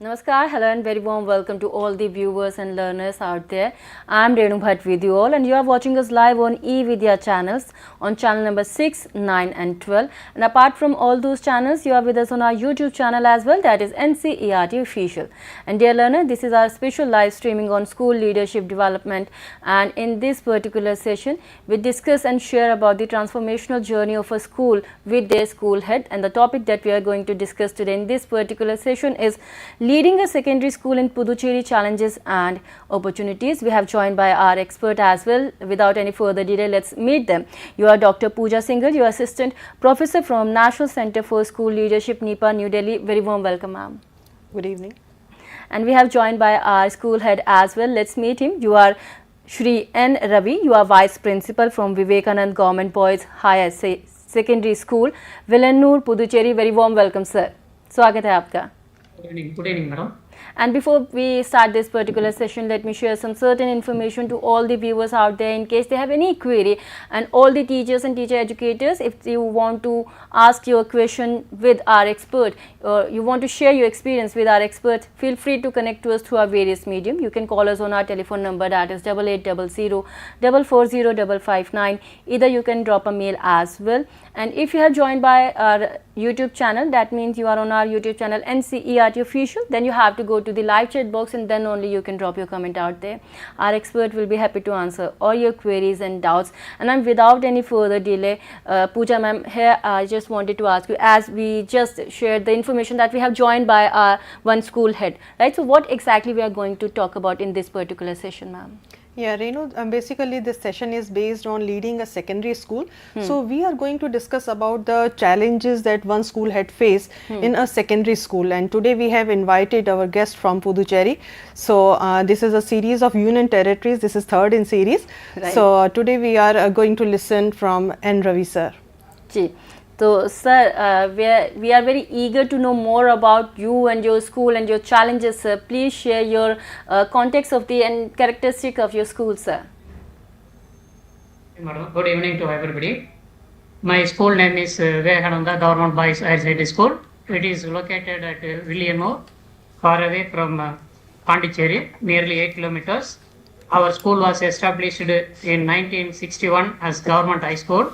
Namaskar, hello and very warm welcome to all the viewers and learners out there. I am Renu Bhatt with you all and you are watching us live on eVidya channels on channel number 6, 9 and 12. And apart from all those channels, you are with us on our YouTube channel as well, that is NCERT Official. And dear learner, this is our special live streaming on school leadership development, and in this particular session, we discuss and share about the transformational journey of a school with their school head, and the topic that we are going to discuss today in this particular session is leading a secondary school in Puducherry, challenges and opportunities. We have joined by our expert as well. Without any further delay, let's meet them. You are Dr. Pooja Singhal, you are Assistant Professor from National Center for School Leadership, NIEPA, New Delhi. Very warm welcome, ma'am. Good evening. And we have joined by our school head as well. Let's meet him. You are Shri N. Ravi. You are Vice Principal from Vivekanand Government Boys Higher Secondary School, Villanur, Puducherry. Very warm welcome, sir. स्वागत है आपका. Good evening, madam. And before we start this particular session, let me share some certain information to all the viewers out there in case they have any query, and all the teachers and teacher educators, if you want to ask your question with our expert or you want to share your experience with our expert, feel free to connect to us through our various medium. You can call us on our telephone number, that is 8800 440 559. Either you can drop a mail as well. And if you have joined by our YouTube channel, that means you are on our YouTube channel NCERT Official, then you have to go to the live chat box and then only you can drop your comment out there. Our expert will be happy to answer all your queries and doubts. And without any further delay, Pooja ma'am, here I just wanted to ask you, as we just shared the information that we have joined by our one school head, right? So what exactly we are going to talk about in this particular session, ma'am? Yeah, Renu, basically this session is based on leading a secondary school. So we are going to discuss about the challenges that one school had faced in a secondary school, and today we have invited our guest from Puducherry. So this is a series of union territories. This is third in series. Right. So today we are going to listen from N. Ravi sir. Ji. So, sir, we are very eager to know more about you and your school and your challenges, sir. Please share your context of the and characteristic of your school, sir. Madam, good evening to everybody. My school name is Vivekananda Government Boys Higher Secondary School. It is located at Villanur, far away from Puducherry, nearly 8 kilometers. Our school was established in 1961 as Government High School,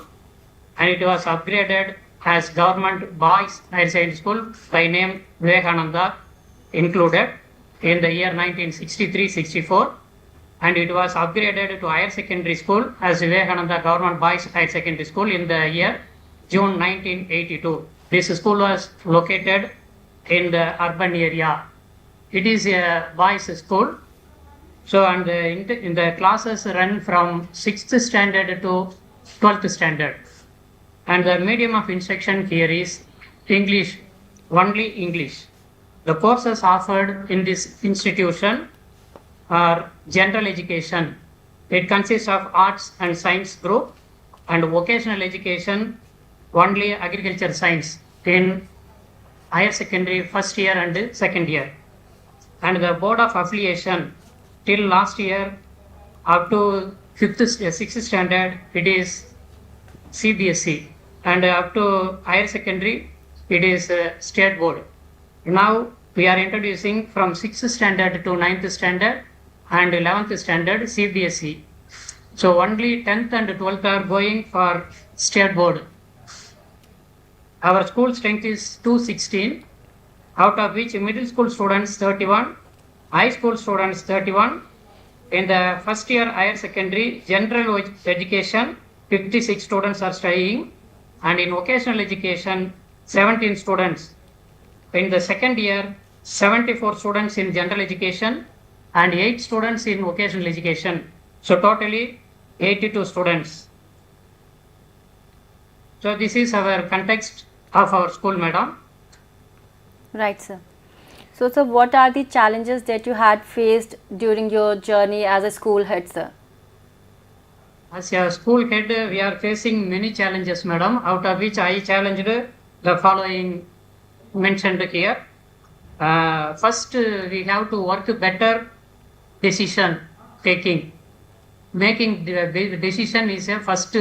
and it was upgraded as Government Boys Higher Secondary School by name Vivekananda included in the year 1963-64, and it was upgraded to Higher Secondary School as Vivekananda Government Boys Higher Secondary School in the year June 1982. This school was located in the urban area. It is a boys school. So, and in the classes run from 6th standard to 12th standard. And the medium of instruction here is English, only English. The courses offered in this institution are general education. It consists of arts and science group, and vocational education, only agriculture science in higher secondary first year and second year. And the board of affiliation till last year up to 6th standard, it is CBSE. And up to higher secondary, it is state board. Now we are introducing from 6th standard to 9th standard and 11th standard CBSE. So only 10th and 12th are going for state board. Our school strength is 216, out of which middle school students 31, high school students 31. In the first year higher secondary general education, 56 students are studying, and in vocational education 17 students. In the second year 74 students in general education and 8 students in vocational education. So totally 82 students. So this is our context of our school, madam. Right, sir. So, sir, what are the challenges that you had faced during your journey as a school head, sir? As a school head, we are facing many challenges, madam, out of which I challenged the following mentioned here. First, we have to work better decision taking. Making the decision is a first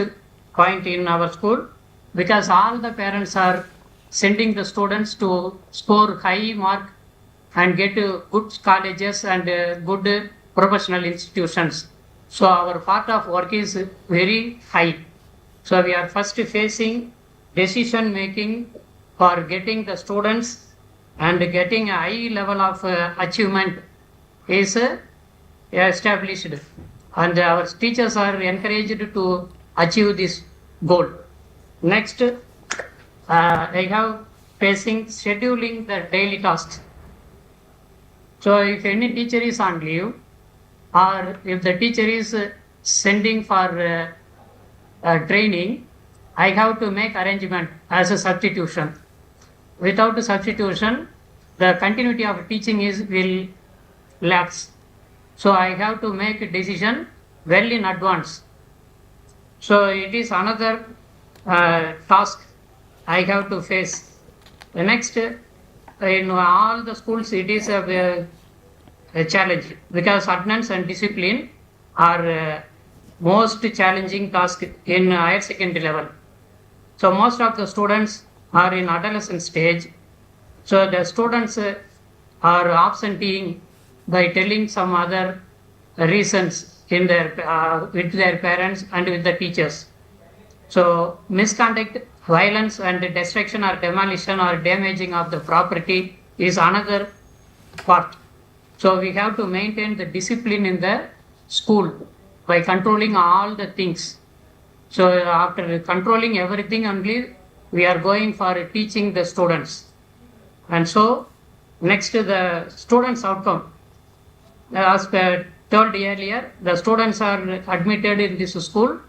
point in our school, because all the parents are sending the students to score high mark and get good colleges and good professional institutions. So our part of work is very high. So we are first facing decision making for getting the students and getting a high level of achievement is established, and our teachers are encouraged to achieve this goal. Next, I have facing scheduling the daily tasks. So if any teacher is on leave, or if the teacher is sending for training, I have to make arrangement as a substitution. Without substitution, the continuity of teaching will lapse. So I have to make a decision well in advance. So it is another task I have to face. The next, in all the schools, it is a challenge, because attendance and discipline are most challenging task in higher secondary level. So most of the students are in adolescent stage. So the students are absenteeing by telling some other reasons in their with their parents and with the teachers. So misconduct, violence and destruction or demolition or damaging of the property is another part. So we have to maintain the discipline in the school by controlling all the things. So after controlling everything only, we are going for teaching the students. And so next, the students' outcome. As told earlier, the students are admitted in this school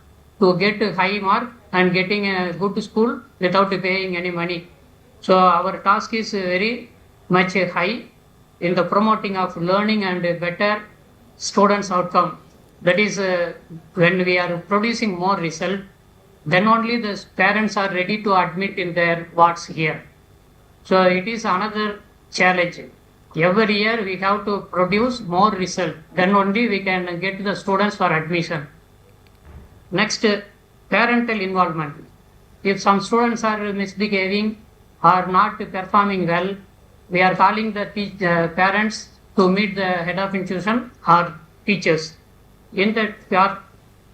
to get a high mark and getting a good school without paying any money. So our task is very much high in the promoting of learning and better students' outcome. That is, when we are producing more result, then only the parents are ready to admit in their wards here. So it is another challenge. Every year we have to produce more result, then only we can get the students for admission. Next, parental involvement. If some students are misbehaving or not performing well, we are calling the parents to meet the head of institution or teachers. In that part,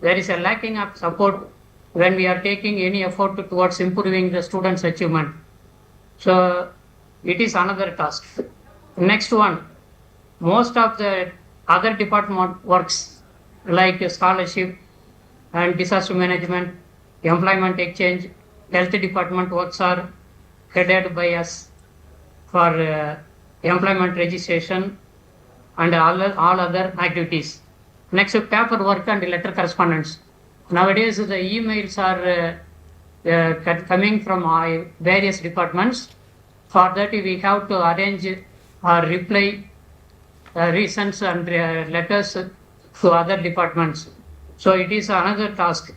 there is a lacking of support when we are taking any effort towards improving the students' achievement. So it is another task. Next one, most of the other department works like scholarship and disaster management, employment exchange, health department works are headed by us for employment registration and all other activities. Next, paperwork and letter correspondence. Nowadays, the emails are coming from various departments. For that, we have to arrange or reply reasons and letters to other departments. So it is another task.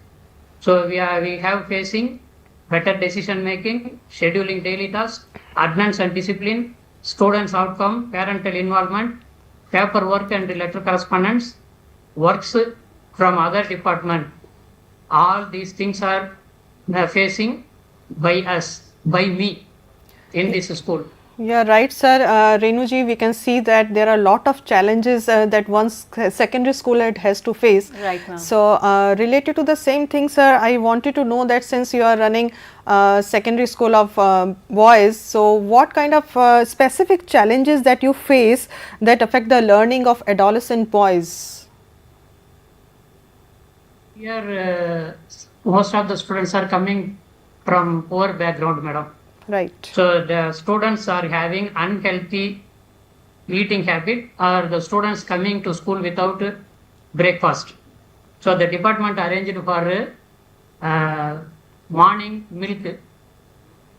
So we have facing better decision making, scheduling daily tasks, attendance and discipline, students' outcome, parental involvement, paperwork and letter correspondence, works from other department. All these things are facing by us, by me in this school. Yeah, right, sir. Renuji, we can see that there are a lot of challenges that one secondary school has to face. Right, ma'am. So, related to the same thing, sir, I wanted to know that since you are running secondary school of boys, so what kind of specific challenges that you face that affect the learning of adolescent boys? Here, most of the students are coming from poor background, madam. Right. So the students are having unhealthy eating habit, or the students coming to school without breakfast. So the department arranged for morning milk.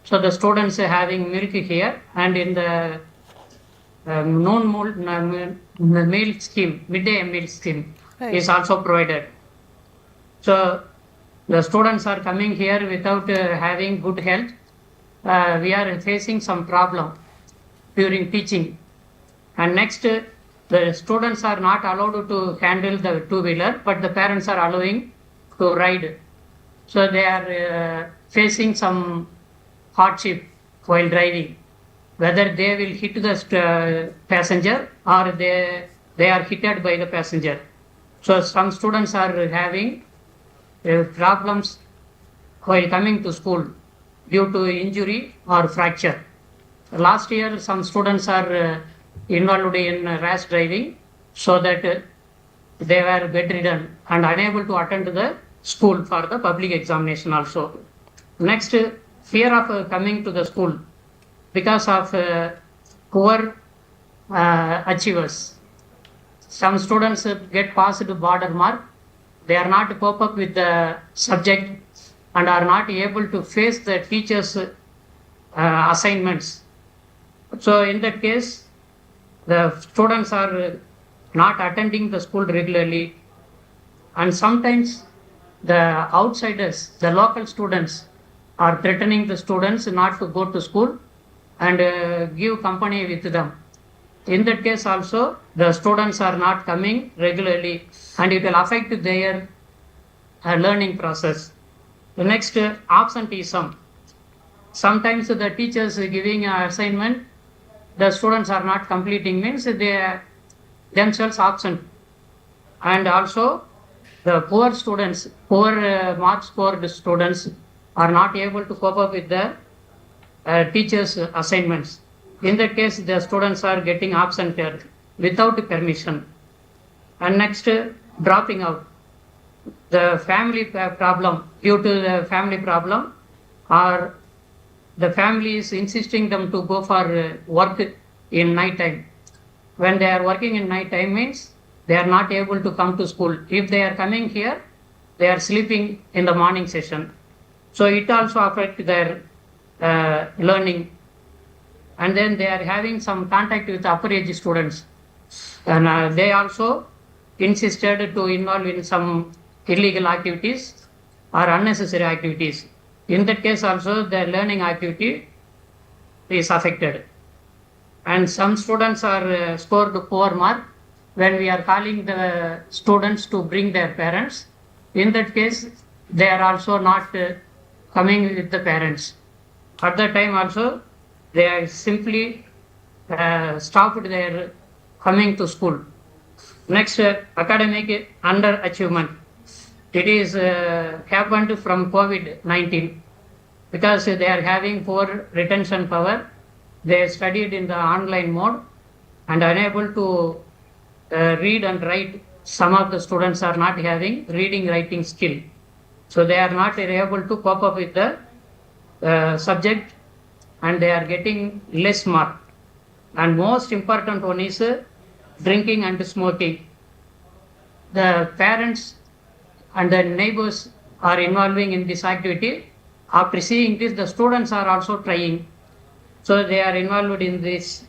So the students are having milk here, and in the meal scheme, midday meal scheme Right. is also provided. So the students are coming here without having good health. We are facing some problem during teaching. And next, the students are not allowed to handle the two-wheeler, but the parents are allowing to ride. So they are facing some hardship while driving. whether they will hit the passenger or they are hit by the passenger. So some students are having problems while coming to school due to injury or fracture. Last year, some students are involved in rash driving, so that they were bedridden and unable to attend the school for the public examination also. Next, fear of coming to the school because of poor achievers. Some students get passed border mark. They are not cope up with the subject and are not able to face the teachers' assignments. So in that case, the students are not attending the school regularly, and sometimes the outsiders, the local students, are threatening the students not to go to school and give company with them. In that case also, the students are not coming regularly and it will affect their learning process. The next, absenteeism. Sometimes the teachers giving an assignment, the students are not completing, means they are themselves absent. And also the poor students, poor mark scored students are not able to cope up with the teachers' assignments. In that case, the students are getting absented without permission. And next, dropping out. The family problem, due to the family problem, or the family is insisting them to go for work in night time. When they are working in night time means they are not able to come to school. If they are coming here, they are sleeping in the morning session. So it also affects their learning. And then they are having some contact with upper age students. And they also insisted to involve in some illegal activities or unnecessary activities. In that case also, the learning activity is affected. And some students are scored poor mark when we are calling the students to bring their parents. In that case, they are also not coming with the parents. At that time also, they are simply stopped their coming to school. Next, academic underachievement. It is happened from COVID-19 because they are having poor retention power. They studied in the online mode and unable to read and write. Some of the students are not having reading writing skill. So they are not able to cope up with the subject and they are getting less mark. And most important one is drinking and smoking. The parents and the neighbors are involving in this activity. After seeing this, the students are also trying. So they are involved in this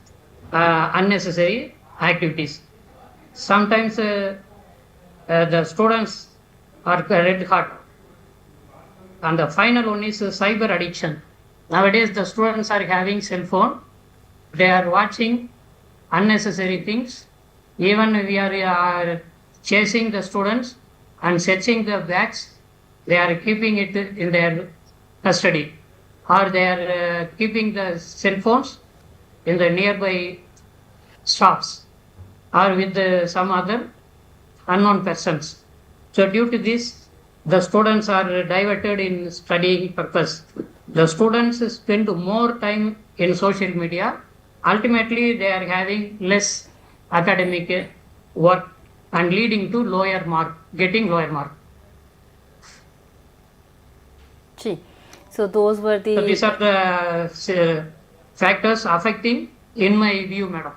unnecessary activities. Sometimes the students are red hot. And the final one is cyber addiction. Nowadays the students are having cell phone. They are watching unnecessary things. Even we are chasing the students and searching the bags, they are keeping it in their custody, or they are keeping the cell phones in the nearby shops or with some other unknown persons. So due to this, the students are diverted in studying purpose. The students spend more time in social media. Ultimately, they are having less academic work and leading to lower mark, getting lower mark. So those were the... So these are the factors affecting, in my view, madam.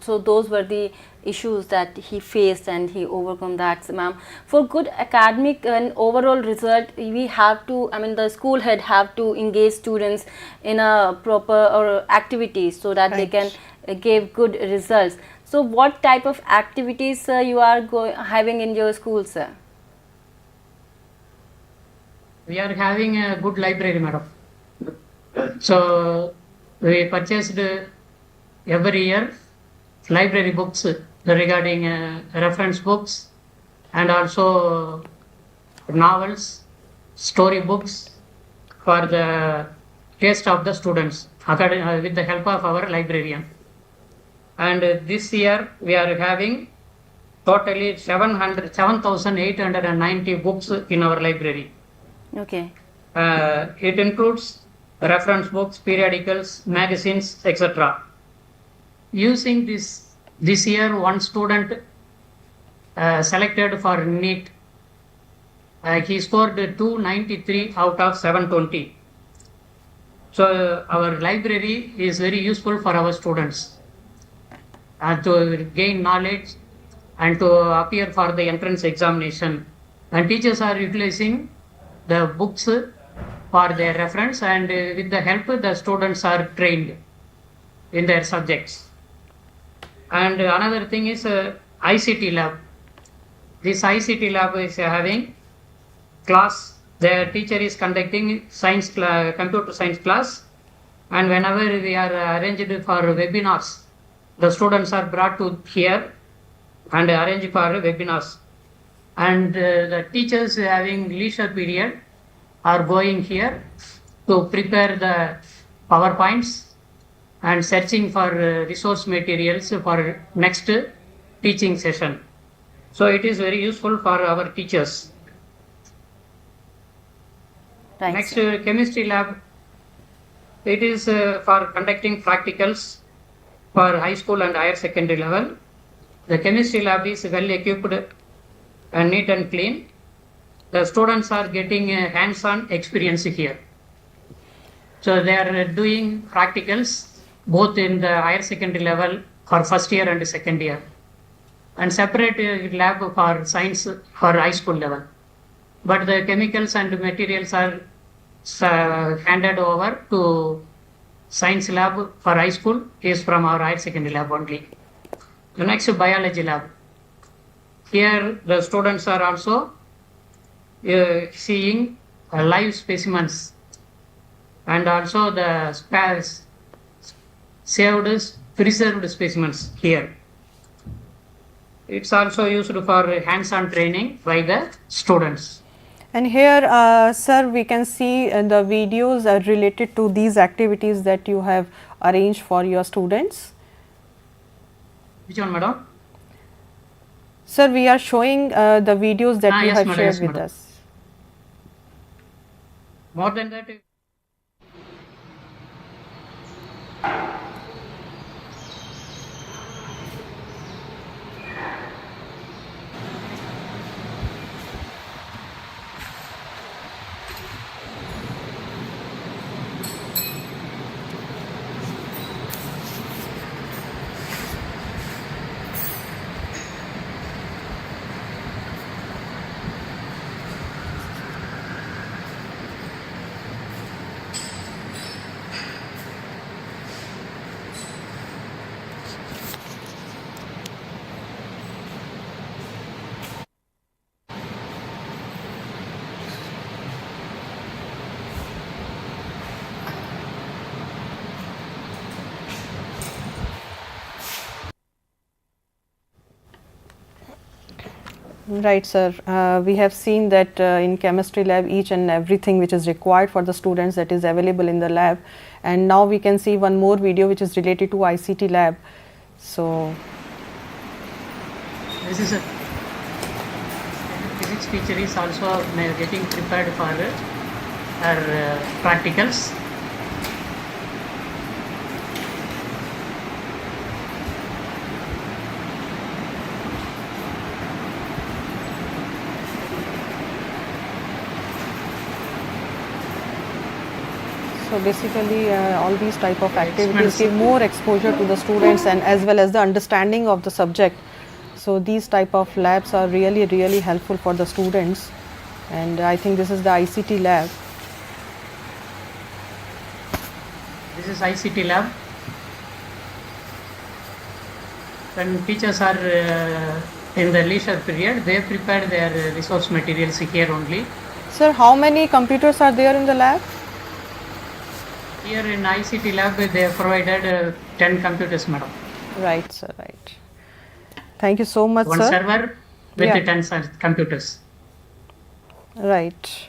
So those were the issues that he faced and he overcome that, ma'am. For good academic and overall result, we have to, the school head have to engage students in a proper activities so that they can give good results. So what type of activities you are having in your school, sir? We are having a good library, madam. So we purchased every year library books regarding reference books and also novels, story books for the taste of the students. with the help of our librarian. And this year we are having totally 7,890 books in our library. Okay. It includes reference books, periodicals, magazines, etc. Using this year, one student selected for NEET. He scored 293 out of 720. So our library is very useful for our students to gain knowledge and to appear for the entrance examination. And teachers are utilizing the books for their reference, and with the help the students are trained in their subjects. And another thing is ICT lab. This ICT lab is having class. The teacher is conducting computer science class, and whenever we are arranged for webinars, the students are brought to here and arranged for webinars. And the teachers having leisure period are going here to prepare the PowerPoints and searching for resource materials for next teaching session. So it is very useful for our teachers. Right. Next, chemistry lab. It is for conducting practicals for high school and higher secondary level. The chemistry lab is well equipped and neat and clean. The students are getting hands-on experience here. So they are doing practicals both in the higher secondary level for first year and second year, and separate lab for science for high school level. But the chemicals and materials are handed over to science lab for high school is from our higher secondary lab only. The next, biology lab. Here the students are also seeing live specimens and also the preserved specimens here. It's also used for hands-on training by the students. And here, sir, we can see the videos are related to these activities that you have arranged for your students. Which one, madam? Sir, we are showing the videos that you yes, have madam, shared yes, with madam. us. More than that, Right, sir. We have seen that in chemistry lab each and everything which is required for the students that is available in the lab, and now we can see one more video which is related to ICT lab. So this is a physics teacher is also getting prepared for her practicals. So basically all these type of activities give more exposure to the students and as well as the understanding of the subject. So these type of labs are really helpful for the students, and I think this is the ICT lab. This is ICT lab. When teachers are in the leisure period, they prepare their resource materials here only. Sir, how many computers are there in the lab? Here in ICT lab, they have provided 10 computers, madam. Right, sir, right. Thank you so much, One sir. server with Yeah. 10 computers. Right.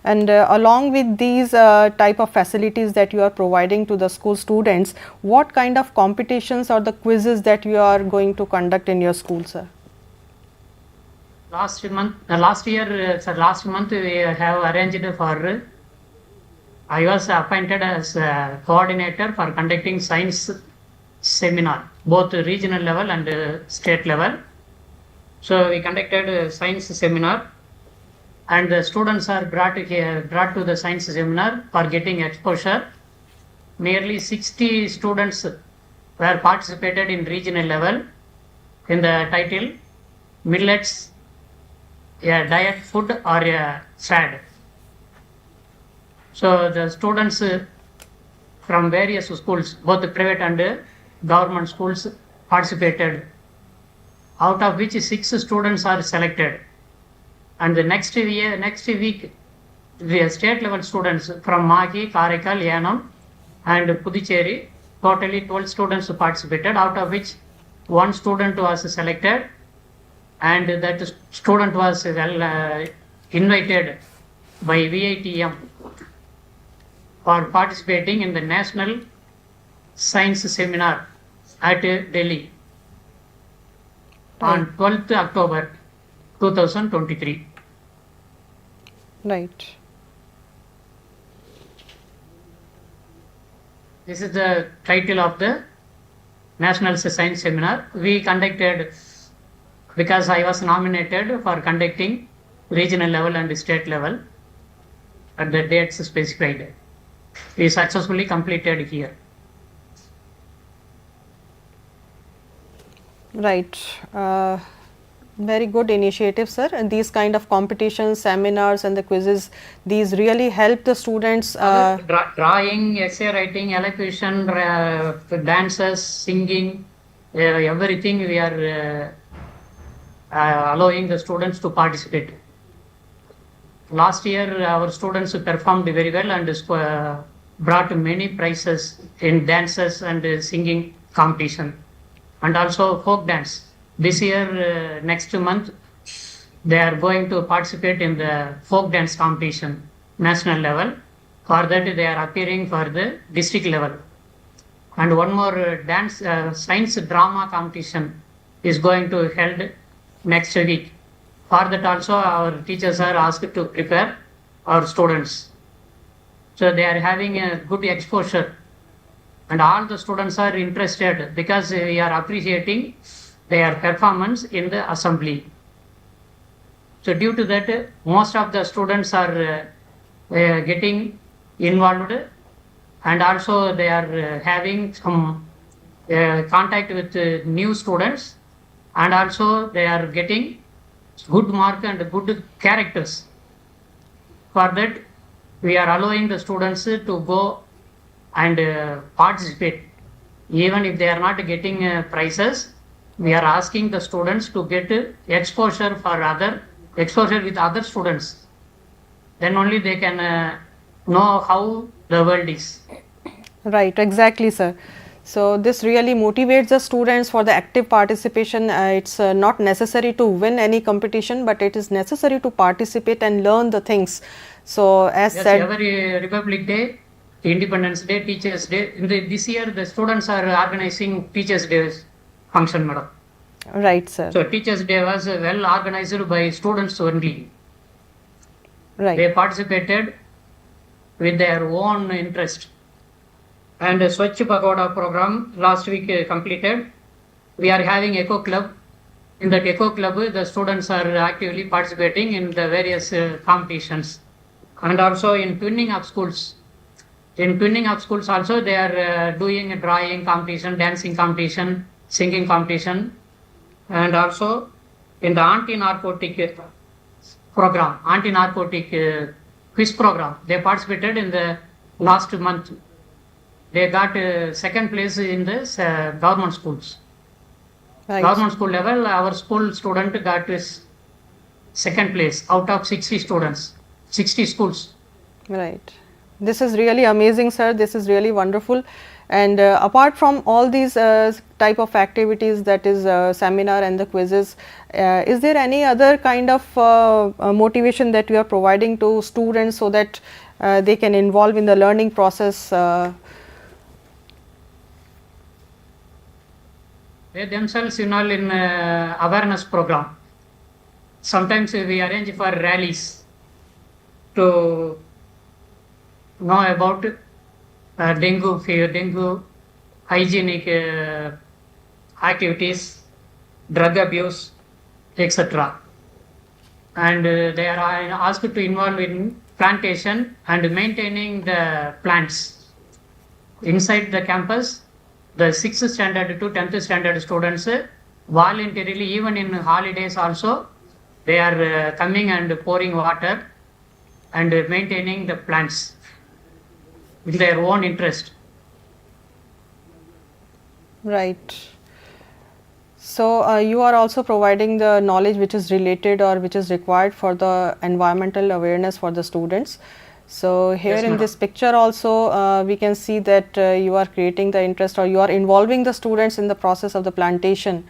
And along with these type of facilities that you are providing to the school students, what kind of competitions or the quizzes that you are going to conduct in your school, sir? Last month we have arranged for, I was appointed as a coordinator for conducting science seminar, both regional level and state level. So we conducted a science seminar, and the students are brought to the science seminar for getting exposure. Nearly 60 students were participated in regional level in the title Millets, a diet food or a fad. So the students from various schools, both private and government schools, participated, out of which 6 students are selected. And the next week, the state level students from Maki, Karaikal, Yanam and Puducherry, totally 12 students participated, out of which 1 student was selected, and that student was invited by VITM for participating in the National Science Seminar at Delhi on 12th October 2023. Right. This is the title of the National Science Seminar. We conducted, because I was nominated for conducting regional level and state level at the dates specified. We successfully completed here. Right. Very good initiative, sir. And these kind of competitions, seminars and the quizzes, these really help the students. Drawing, essay writing, elocution, dances, singing, everything we are allowing the students to participate. Last year our students performed very well and brought many prizes in dances and singing competition, and also folk dance. This year, next month, they are going to participate in the folk dance competition, national level. For that, they are appearing for the district level. And one more dance, science drama competition is going to be held next week. For that also, our teachers are asked to prepare our students. So they are having a good exposure, and all the students are interested because we are appreciating their performance in the assembly. So due to that, most of the students are getting involved, and also they are having some contact with new students, and also they are getting good mark and good characters. For that, we are allowing the students to go and participate. Even if they are not getting prizes, we are asking the students to get exposure with other students. Then only they can know how the world is. Right, exactly, sir. So this really motivates the students for the active participation. It's not necessary to win any competition, but it is necessary to participate and learn the things. So as said, every Republic Day, Independence Day, Teachers Day, this year the students are organizing Teachers Day function, madam. Right, sir. So Teachers Day was well organized by students only. Right. They participated with their own interest. And the Swachh Pagoda program last week completed. We are having Eco Club. In that Eco Club, the students are actively participating in the various competitions. And also in twinning of schools. In twinning of schools also they are doing a drawing competition, dancing competition, singing competition. And also in the anti-narcotic program, anti-narcotic quiz program, they participated in the last month. They got second place in the government schools. Right. Government school level, our school student got second place out of 60 students, 60 schools. Right. This is really amazing, sir. This is really wonderful. And apart from all these type of activities, that is seminar and the quizzes, is there any other kind of motivation that you are providing to students so that they can involve in the learning process? They themselves involve in awareness program. Sometimes we arrange for rallies to know about dengue fever, dengue, hygienic activities, drug abuse, etc. And they are asked to involve in plantation and maintaining the plants inside the campus. The 6th standard to 10th standard students voluntarily, even in holidays also, they are coming and pouring water and maintaining the plants with their own interest. Right. So you are also providing the knowledge which is related or which is required for the environmental awareness for the students. So here in this picture also we can see that you are creating the interest, or you are involving the students in the process of the plantation.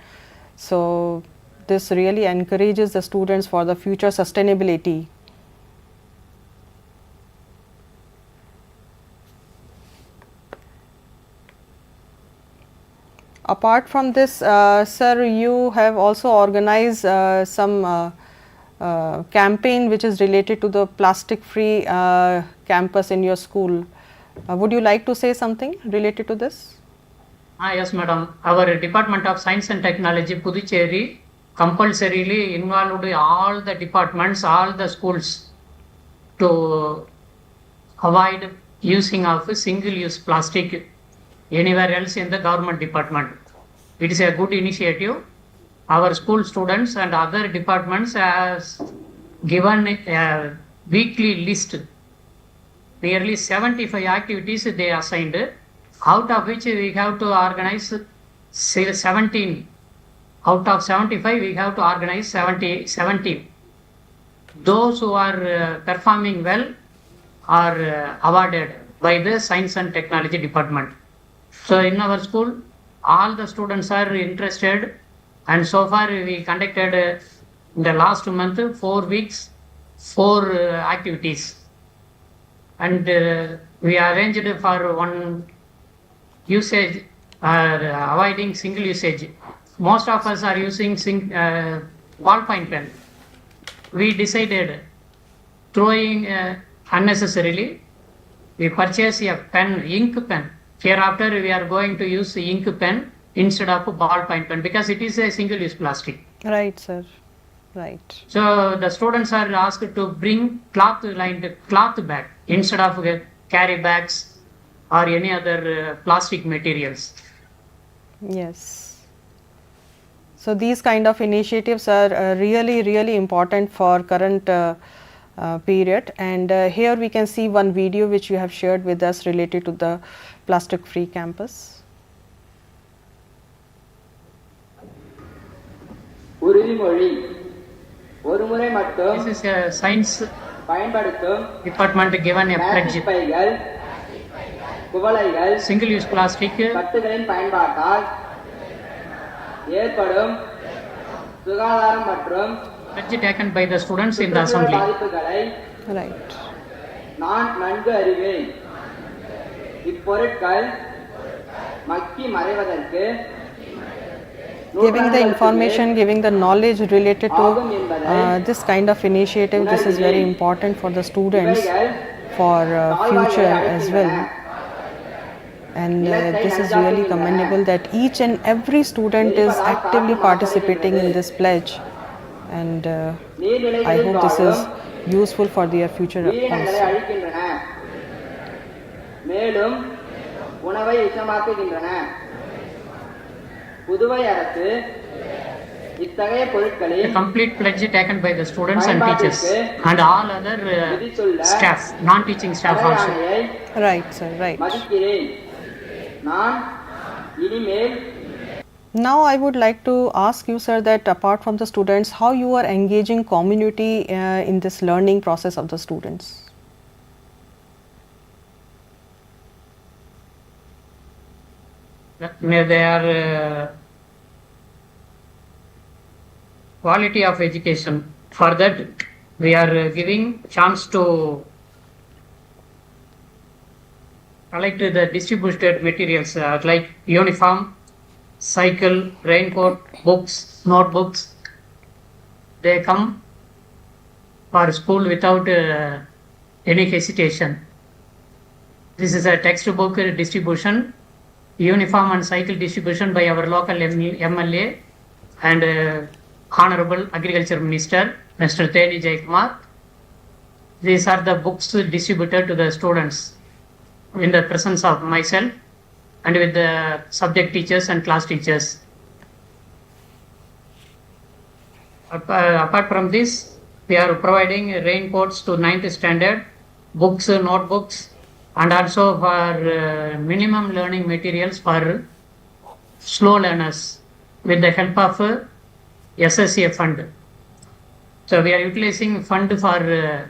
So this really encourages the students for the future sustainability. Apart from this, sir, you have also organized some campaign which is related to the plastic free campus in your school. Would you like to say something related to this? Yes, madam. Our Department of Science and Technology, Puducherry, compulsorily involved all the departments, all the schools to avoid using of single-use plastic anywhere else in the government department. It is a good initiative. Our school students and other departments has given a weekly list, nearly 75 activities they assigned, out of which we have to organize 17. Out of 75 we have to organize 70. Those who are performing well are awarded by the Science and Technology department. So in our school, all the students are interested, and so far we conducted in the last month 4 weeks, 4 activities, and we arranged for one usage, avoiding single usage. Most of us are using ballpoint pen. We decided throwing unnecessarily, we purchase a pen, ink pen. Hereafter we are going to use ink pen instead of ballpoint pen, because it is a single-use plastic. Right, sir. Right. So the students are asked to bring cloth-lined cloth bag instead of carry bags or any other plastic materials. Yes. So these kind of initiatives are really important for current period, and here we can see one video which you have shared with us related to the plastic free campus. This is a science department given a pledge. Single-use plastic pledge taken by the students in the assembly. Right. Giving the information, giving the knowledge related to this kind of initiative, this is very important for the students for future as well. And this is really commendable that each and every student is actively participating in this pledge, and I hope this is useful for their future also. A complete pledge taken by the students and teachers and all other staff, non-teaching staff also. Right, sir, right. Now I would like to ask you, sir, that apart from the students, how you are engaging community in this learning process of the students? They are quality of education. For that, we are giving chance to collect the distributed materials like uniform, cycle, raincoat, books, notebooks. They come for school without any hesitation. This is a textbook distribution, uniform and cycle distribution by our local MLA and Honorable Agriculture Minister, Mr. Teni Jaikumar. These are the books distributed to the students in the presence of myself and with the subject teachers and class teachers. Apart from this, we are providing raincoats to 9th standard, books, notebooks, and also for minimum learning materials for slow learners with the help of SSA fund. So we are utilizing fund for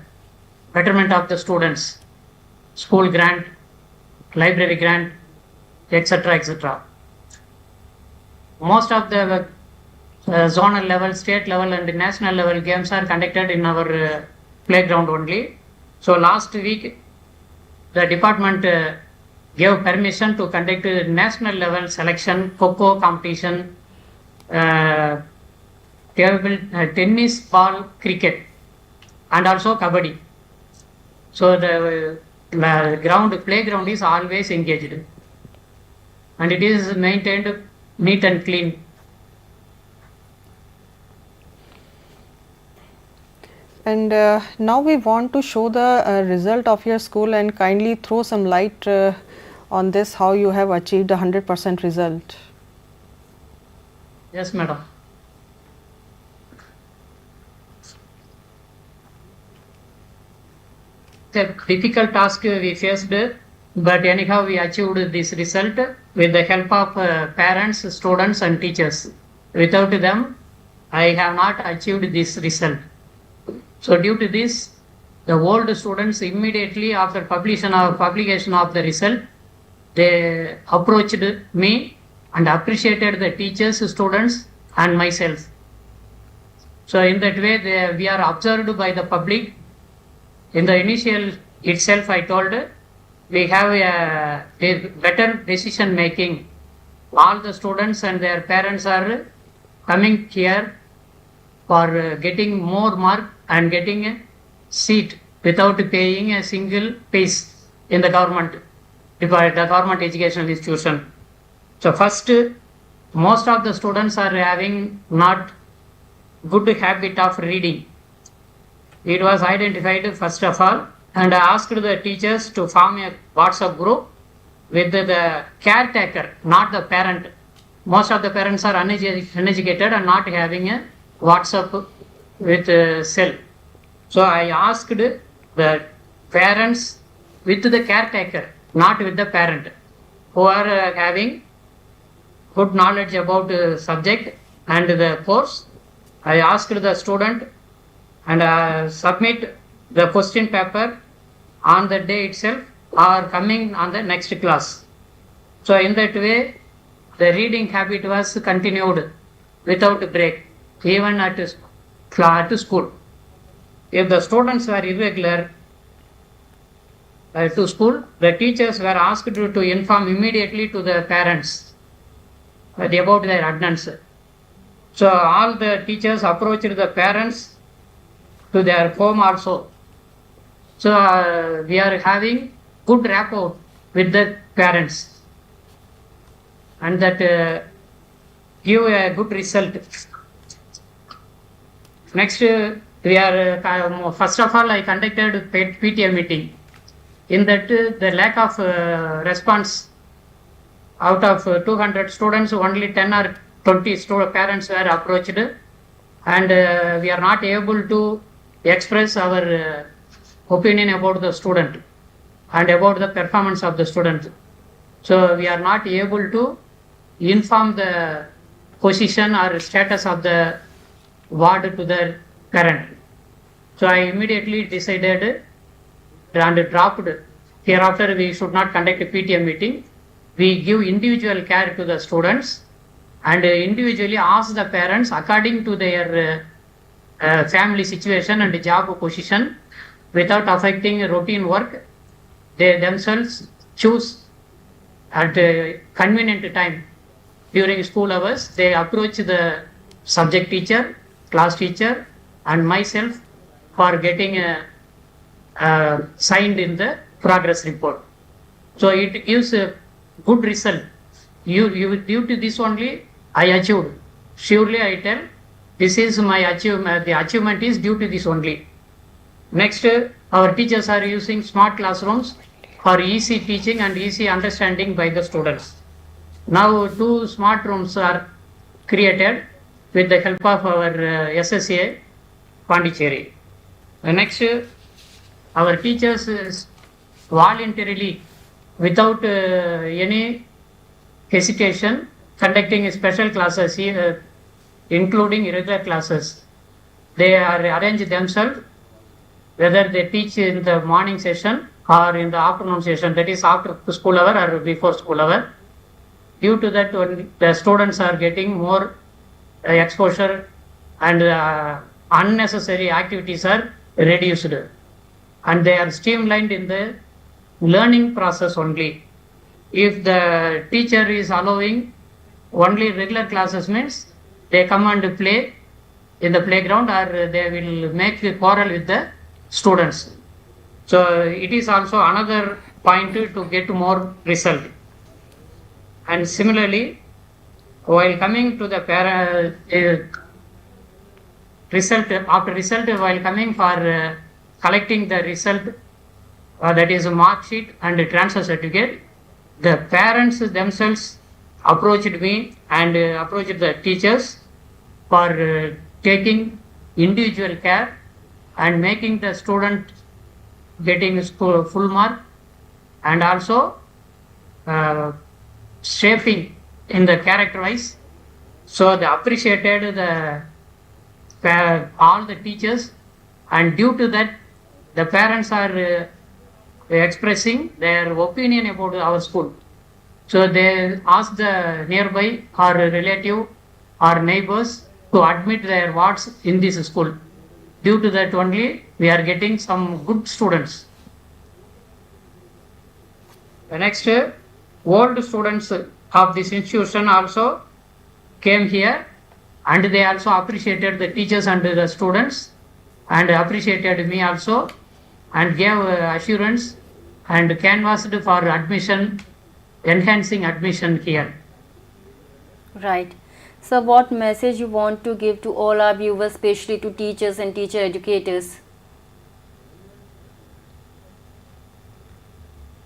betterment of the students, school grant, library grant, etc., etc. Most of the zonal level, state level and national level games are conducted in our playground only. So last week, the department gave permission to conduct national level selection, Kho-Kho competition, table tennis, ball, cricket, and also kabaddi. So the playground is always engaged, and it is maintained neat and clean. And now we want to show the result of your school, and kindly throw some light on this, how you have achieved 100% result. Yes, madam. It's a difficult task we faced, but anyhow we achieved this result with the help of parents, students and teachers. Without them, I have not achieved this result. So due to this, the old students immediately after publication of the result, they approached me and appreciated the teachers, students and myself. So in that way, we are observed by the public. In the initial itself, I told we have a better decision making. All the students and their parents are coming here for getting more mark and getting a seat without paying a single piece in the government educational institution. So first, most of the students are having not good habit of reading. It was identified first of all, and I asked the teachers to form a WhatsApp group with the caretaker, not the parent. Most of the parents are uneducated and not having a WhatsApp with cell. So I asked the parents with the caretaker, not with the parent, who are having good knowledge about the subject and the course. I asked the student and submit the question paper on the day itself or coming on the next class. So in that way, the reading habit was continued without break, even at school. If the students were irregular to school, the teachers were asked to inform immediately to the parents about their attendance. So all the teachers approached the parents to their home also. So we are having good rapport with the parents, and that give a good result. Next, we are first of all I conducted PTA meeting. In that, the lack of response, out of 200 students, only 10 or 20 parents were approached, and we are not able to express our opinion about the student and about the performance of the student. So we are not able to inform the position or status of the ward to the parent. So I immediately decided and dropped. Hereafter we should not conduct a PTA meeting. we give individual care to the students and individually ask the parents according to their family situation and job position without affecting routine work. They themselves choose at a convenient time during school hours. They approach the subject teacher, class teacher and myself for getting signed in the progress report. So it gives a good result. You due to this only I achieved. Surely I tell this is my achievement. The achievement is due to this only. Next, our teachers are using smart classrooms for easy teaching and easy understanding by the students. Now 2 smart rooms are created with the help of our SSA Puducherry. Next, our teachers voluntarily, without any hesitation, conducting special classes here, including irregular classes. They are arranged themselves, whether they teach in the morning session or in the afternoon session, that is after school hour or before school hour. Due to that, the students are getting more exposure and unnecessary activities are reduced and they are streamlined in the learning process only. If the teacher is allowing only regular classes, means they come and play in the playground or they will make a quarrel with the students. So it is also another point to get more result. And similarly, while coming to the result, after result, while coming for collecting the result, that is a mark sheet and a transfer certificate, the parents themselves approached me and approached the teachers for taking individual care and making the student getting full mark and also shaping in the character wise. So they appreciated all the teachers, and due to that the parents are expressing their opinion about our school. So they ask the nearby or relative or neighbors to admit their wards in this school. Due to that only we are getting some good students. The next, old students of this institution also came here and they also appreciated the teachers and the students and appreciated me also and gave assurance and canvassed for admission, enhancing admission here. Right. So what message you want to give to all our viewers, especially to teachers and teacher educators?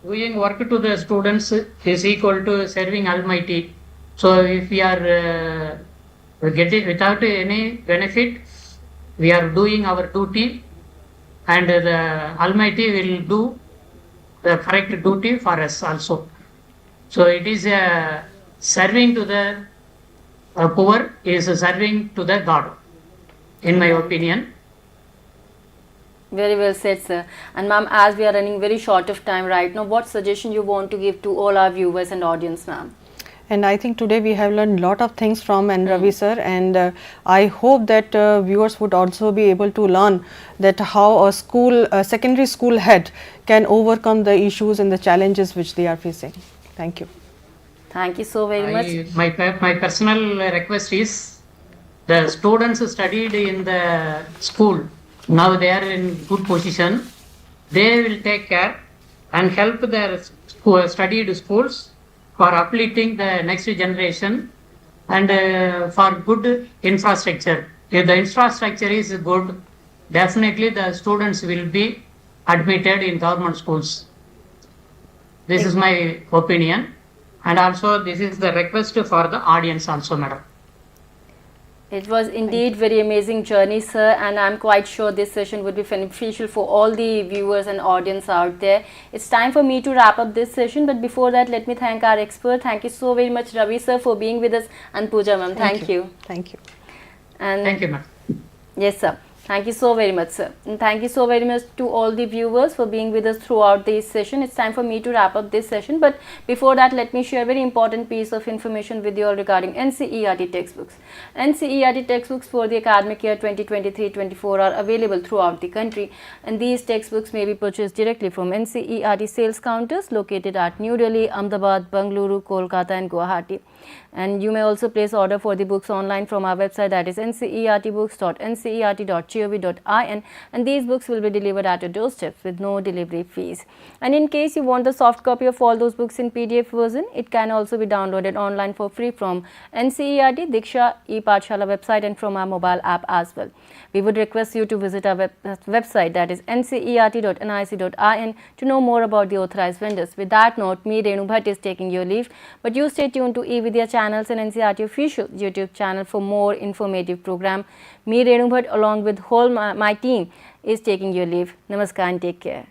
Doing work to the students is equal to serving Almighty. So if we are getting without any benefit, we are doing our duty and the Almighty will do the correct duty for us also. So it is serving to the poor is serving to the God, in my opinion. Very well said, sir. And ma'am, as we are running very short of time right now, what suggestion you want to give to all our viewers and audience, ma'am? And I think today we have learned a lot of things from Ravi sir, and I hope that viewers would also be able to learn that how a secondary school head can overcome the issues and the challenges which they are facing. Thank you. Thank you so very much. My personal request is the students studied in the school. Now they are in good position. They will take care and help their studied schools for uplifting the next generation and for good infrastructure. If the infrastructure is good, definitely the students will be admitted in government schools. This is my opinion, and also this is the request for the audience also, madam. It was indeed very amazing journey, sir, and I'm quite sure this session would be beneficial for all the viewers and audience out there. It's time for me to wrap up this session, but before that, let me thank our expert. Thank you so very much, Ravi sir, for being with us, and Pooja ma'am. Thank you. Thank you. And thank you, ma'am. yes, sir. Thank you so very much, sir. And thank you so very much to all the viewers for being with us throughout this session. It's time for me to wrap up this session. But before that, let me share a very important piece of information with you all regarding NCERT textbooks. NCERT textbooks for the academic year 2023-24 are available throughout the country. And these textbooks may be purchased directly from NCERT sales counters located at New Delhi, Ahmedabad, Bengaluru, Kolkata and Guwahati. And you may also place order for the books online from our website, that is ncertbooks.ncert.gov.in, and these books will be delivered at your doorstep with no delivery fees. And in case you want the soft copy of all those books in PDF version, it can also be downloaded online for free from NCERT Diksha e-Pathshala website and from our mobile app as well. We would request you to visit our website, that is ncert.nic.in, to know more about the authorized vendors. With that note, me Renu Bhatt is taking your leave, but you stay tuned to eVidya channels and NCERT official YouTube channel for more informative program. Me Renu Bhatt along with whole my team is taking your leave. Namaskar and take care.